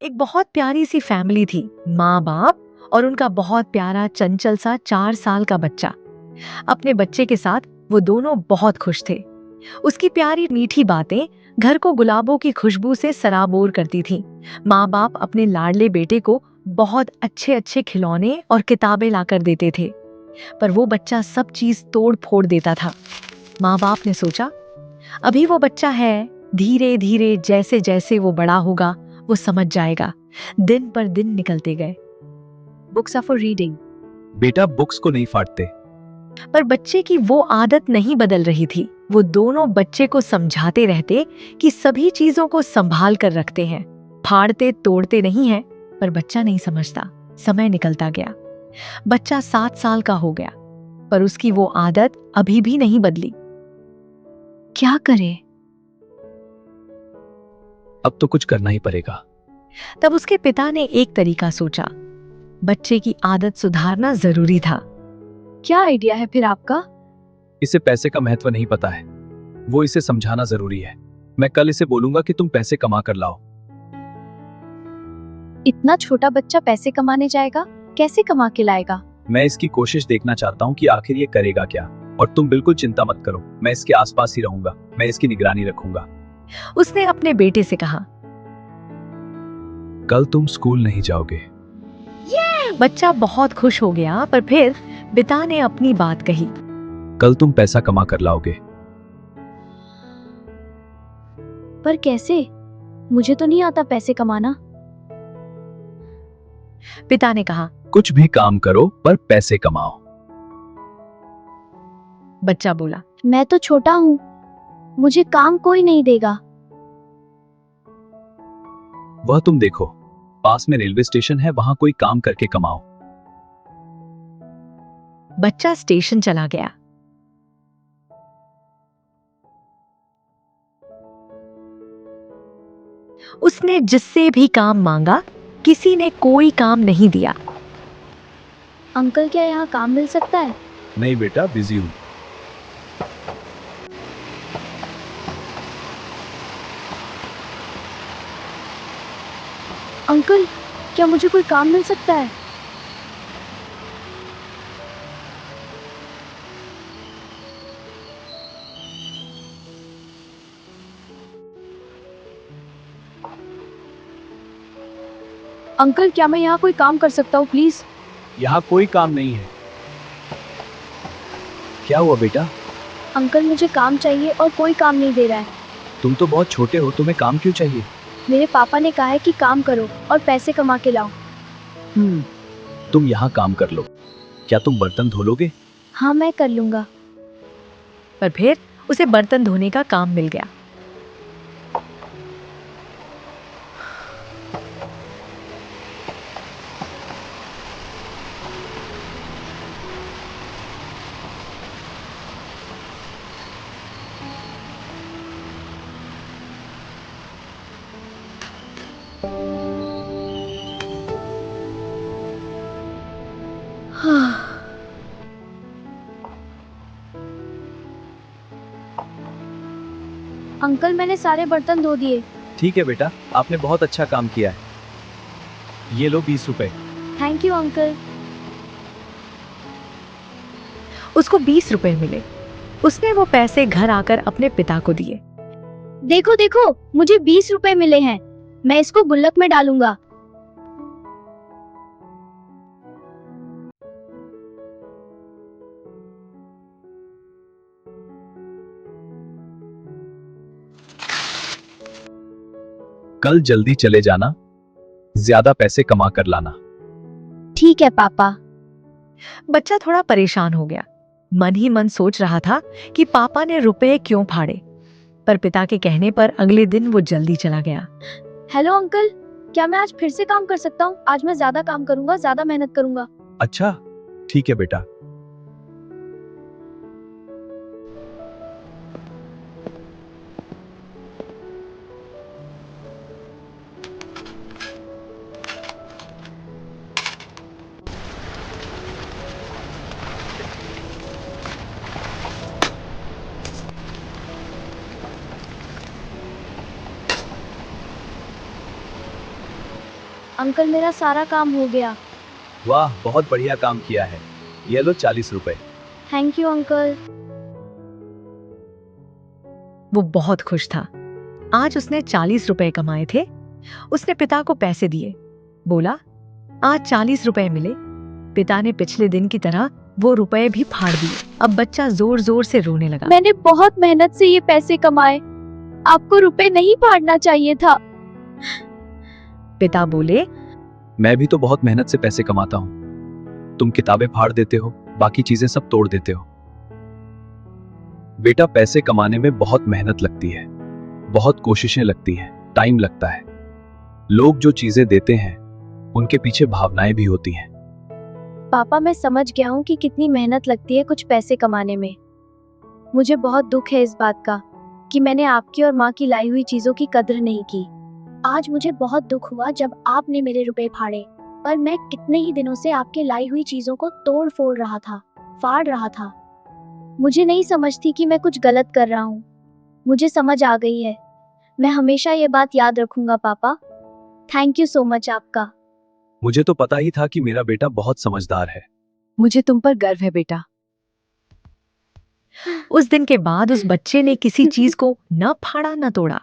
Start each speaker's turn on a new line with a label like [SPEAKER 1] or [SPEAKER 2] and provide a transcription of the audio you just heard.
[SPEAKER 1] एक बहुत प्यारी सी फैमिली थी। माँ बाप और उनका बहुत प्यारा चंचल सा 4 साल का बच्चा। अपने बच्चे के साथ वो दोनों बहुत खुश थे। उसकी प्यारी मीठी बातें घर को गुलाबों की खुशबू से सराबोर करती थी। माँ बाप अपने लाडले बेटे को बहुत अच्छे अच्छे खिलौने और किताबें लाकर देते थे, पर वो बच्चा सब चीज तोड़ फोड़ देता था। माँ बाप ने सोचा, अभी वो बच्चा है, धीरे धीरे जैसे जैसे वो बड़ा होगा वो समझ जाएगा। दिन पर दिन निकलते गए। Books are for reading.
[SPEAKER 2] बेटा बुक्स को नहीं फाड़ते।
[SPEAKER 1] पर बच्चे की वो आदत नहीं बदल रही थी। वो दोनों बच्चे को समझाते रहते कि सभी चीजों को संभाल कर रखते हैं, फाड़ते तोड़ते नहीं है, पर बच्चा नहीं समझता। समय निकलता गया। बच्चा 7 साल का हो गया, पर उसकी वो आदत अभी भी नहीं बदली। क्या करे?
[SPEAKER 2] अब तो कुछ करना ही पड़ेगा।
[SPEAKER 1] तब उसके पिता ने एक तरीका सोचा। बच्चे की आदत सुधारना जरूरी था। क्या आइडिया है फिर आपका?
[SPEAKER 2] इसे पैसे का महत्व नहीं पता है, वो इसे समझाना जरूरी है। मैं कल इसे बोलूंगा कि तुम पैसे कमा कर लाओ।
[SPEAKER 3] इतना छोटा बच्चा पैसे कमाने जाएगा? कैसे कमा के लाएगा?
[SPEAKER 2] मैं इसकी कोशिश देखना चाहता हूँ कि आखिर ये करेगा क्या। और तुम बिल्कुल चिंता मत करो, मैं इसके आसपास ही रहूंगा, मैं इसकी निगरानी रखूंगा।
[SPEAKER 1] उसने अपने बेटे से कहा।
[SPEAKER 2] कल तुम स्कूल नहीं जाओगे।
[SPEAKER 1] बच्चा बहुत खुश हो गया, पर फिर पिता ने अपनी बात कही।
[SPEAKER 2] कल तुम पैसा कमा कर लाओगे।
[SPEAKER 3] पर कैसे? मुझे तो नहीं आता पैसे कमाना।
[SPEAKER 1] पिता ने कहा।
[SPEAKER 2] कुछ भी काम करो पर पैसे कमाओ।
[SPEAKER 1] बच्चा बोला।
[SPEAKER 3] मैं तो छोटा हूँ, मुझे काम कोई नहीं देगा।
[SPEAKER 2] वह तुम देखो, पास में रेलवे स्टेशन है, वहां कोई काम करके कमाओ।
[SPEAKER 1] बच्चा स्टेशन चला गया। उसने जिससे भी काम मांगा, किसी ने कोई काम नहीं दिया।
[SPEAKER 3] अंकल क्या यहाँ काम मिल सकता है?
[SPEAKER 2] नहीं बेटा, बिजी हूँ।
[SPEAKER 3] अंकल क्या मुझे कोई काम मिल सकता है? अंकल क्या मैं यहाँ कोई काम कर सकता हूँ प्लीज?
[SPEAKER 2] यहाँ कोई काम नहीं है। क्या हुआ बेटा?
[SPEAKER 3] अंकल मुझे काम चाहिए और कोई काम नहीं दे रहा है।
[SPEAKER 2] तुम तो बहुत छोटे हो, तुम्हें काम क्यों चाहिए?
[SPEAKER 3] मेरे पापा ने कहा है कि काम करो और पैसे कमा के लाओ।
[SPEAKER 2] तुम यहाँ काम कर लो। क्या तुम बर्तन धो लोगे?
[SPEAKER 3] हाँ मैं कर लूंगा।
[SPEAKER 1] पर फिर उसे बर्तन धोने का काम मिल गया।
[SPEAKER 3] अंकल मैंने सारे बर्तन धो दिए।
[SPEAKER 2] ठीक है बेटा, आपने बहुत अच्छा काम किया है। ये लो 20 रुपए।
[SPEAKER 3] Thank you uncle.
[SPEAKER 1] उसको 20 रुपए मिले। उसने वो पैसे घर आकर अपने पिता को दिए।
[SPEAKER 3] देखो देखो मुझे 20 रुपए मिले हैं, मैं इसको गुल्लक में डालूंगा।
[SPEAKER 2] कल जल्दी चले जाना, ज्यादा पैसे कमा कर लाना।
[SPEAKER 3] ठीक है पापा।
[SPEAKER 1] बच्चा थोड़ा परेशान हो गया। मन ही मन सोच रहा था कि पापा ने रुपए क्यों फाड़े, पर पिता के कहने पर अगले दिन वो जल्दी चला गया।
[SPEAKER 3] हेलो अंकल, क्या मैं आज फिर से काम कर सकता हूँ? आज मैं ज्यादा काम करूंगा, ज्यादा मेहनत करूंगा।
[SPEAKER 2] अच्छा ठीक है बेटा।
[SPEAKER 3] अंकल मेरा सारा काम हो गया।
[SPEAKER 2] वाह, बहुत बढ़िया काम किया है। ये लो 40 रुपए।
[SPEAKER 3] Thank you uncle.
[SPEAKER 1] वो बहुत खुश था। आज उसने 40 रुपए कमाए थे। उसने पिता को पैसे दिए। बोला, आज 40 रुपए मिले। पिता ने पिछले दिन की तरह वो रुपए भी फाड़ दिए। अब बच्चा जोर जोर से रोने लगा।
[SPEAKER 3] मैंने बहुत मेहनत से ये पैसे कमाए, आपको रुपए नहीं फाड़ना चाहिए था।
[SPEAKER 1] पिता बोले,
[SPEAKER 2] मैं भी तो बहुत मेहनत से पैसे कमाता हूँ। तुम किताबें फाड़ देते हो, बाकी चीजें सब तोड़ देते हो। बेटा, पैसे कमाने में बहुत मेहनत लगती है, बहुत कोशिशें लगती हैं, टाइम लगता है। लोग जो चीजें देते हैं उनके पीछे भावनाएं भी होती हैं।
[SPEAKER 3] पापा, मैं समझ गया हूँ कि कितनी मेहनत लगती है कुछ पैसे कमाने में। मुझे बहुत दुख है इस बात का कि मैंने आपकी और माँ की लाई हुई चीजों की कदर नहीं की। आज मुझे बहुत दुख हुआ जब आपने मेरे रुपए फाड़े, पर मैं कितने ही दिनों से आपके लाई हुई चीजों को तोड़ फोड़ रहा था, फाड़ रहा था। मुझे नहीं समझती कि मैं कुछ गलत कर रहा हूँ। मुझे समझ आ गई है। मैं हमेशा ये बात याद रखूंगा पापा। थैंक यू सो मच आपका।
[SPEAKER 2] मुझे तो पता ही था कि मेरा बेटा बहुत समझदार है।
[SPEAKER 1] मुझे तुम पर गर्व है बेटा। उस दिन के बाद उस बच्चे ने किसी चीज को न फाड़ा न तोड़ा।